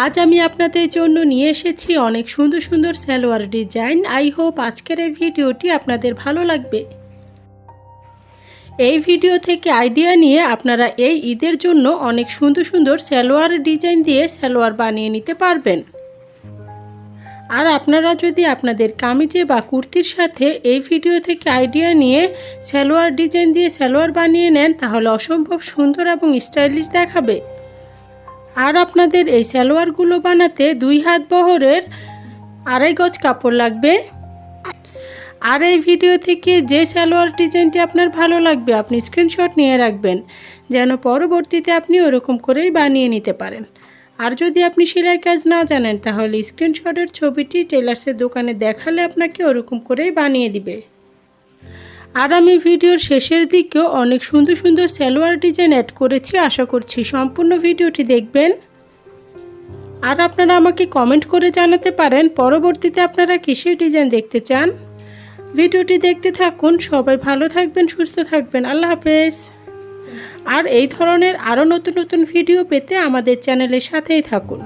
আজ আমি আপনাদের জন্য নিয়ে এসেছি অনেক সুন্দর সুন্দর সালোয়ার ডিজাইন। আই হোপ আজকের এই ভিডিওটি আপনাদের ভালো লাগবে। এই ভিডিও থেকে আইডিয়া নিয়ে আপনারা এই ঈদের জন্য অনেক সুন্দর সুন্দর সালোয়ার ডিজাইন দিয়ে সালোয়ার বানিয়ে নিতে পারবেন। আর আপনারা যদি আপনাদের কামিজে বা কুর্তির সাথে এই ভিডিও থেকে আইডিয়া নিয়ে সালোয়ার ডিজাইন দিয়ে সালোয়ার বানিয়ে নেন তাহলে অসম্ভব সুন্দর এবং স্টাইলিশ দেখাবে। আর আপনাদের এই সালোয়ারগুলো বানাতে 2 হাত বহরের 2.5 গজ কাপড় লাগবে। আর এই ভিডিও থেকে যে সালোয়ার ডিজাইনটি আপনার ভালো লাগবে আপনি স্ক্রিনশট নিয়ে রাখবেন, যেন পরবর্তীতে আপনি ওরকম করেই বানিয়ে নিতে পারেন। আর যদি আপনি সেলাই কাজ না জানেন তাহলে স্ক্রিনশটের ছবিটি টেলার্সের দোকানে দেখালে আপনাকে ওরকম করেই বানিয়ে দিবে। আর আমি ভিডিওর শেষের দিকেও অনেক সুন্দর সুন্দর সালোয়ার ডিজাইন অ্যাড করেছি, আশা করছি সম্পূর্ণ ভিডিওটি দেখবেন। আর আপনারা আমাকে কমেন্ট করে জানাতে পারেন পরবর্তীতে আপনারা কিসের ডিজাইন দেখতে চান। ভিডিওটি দেখতে থাকুন। সবাই ভালো থাকবেন, সুস্থ থাকবেন। আল্লাহ হাফেজ। আর এই ধরনের আরও নতুন নতুন ভিডিও পেতে আমাদের চ্যানেলের সাথেই থাকুন।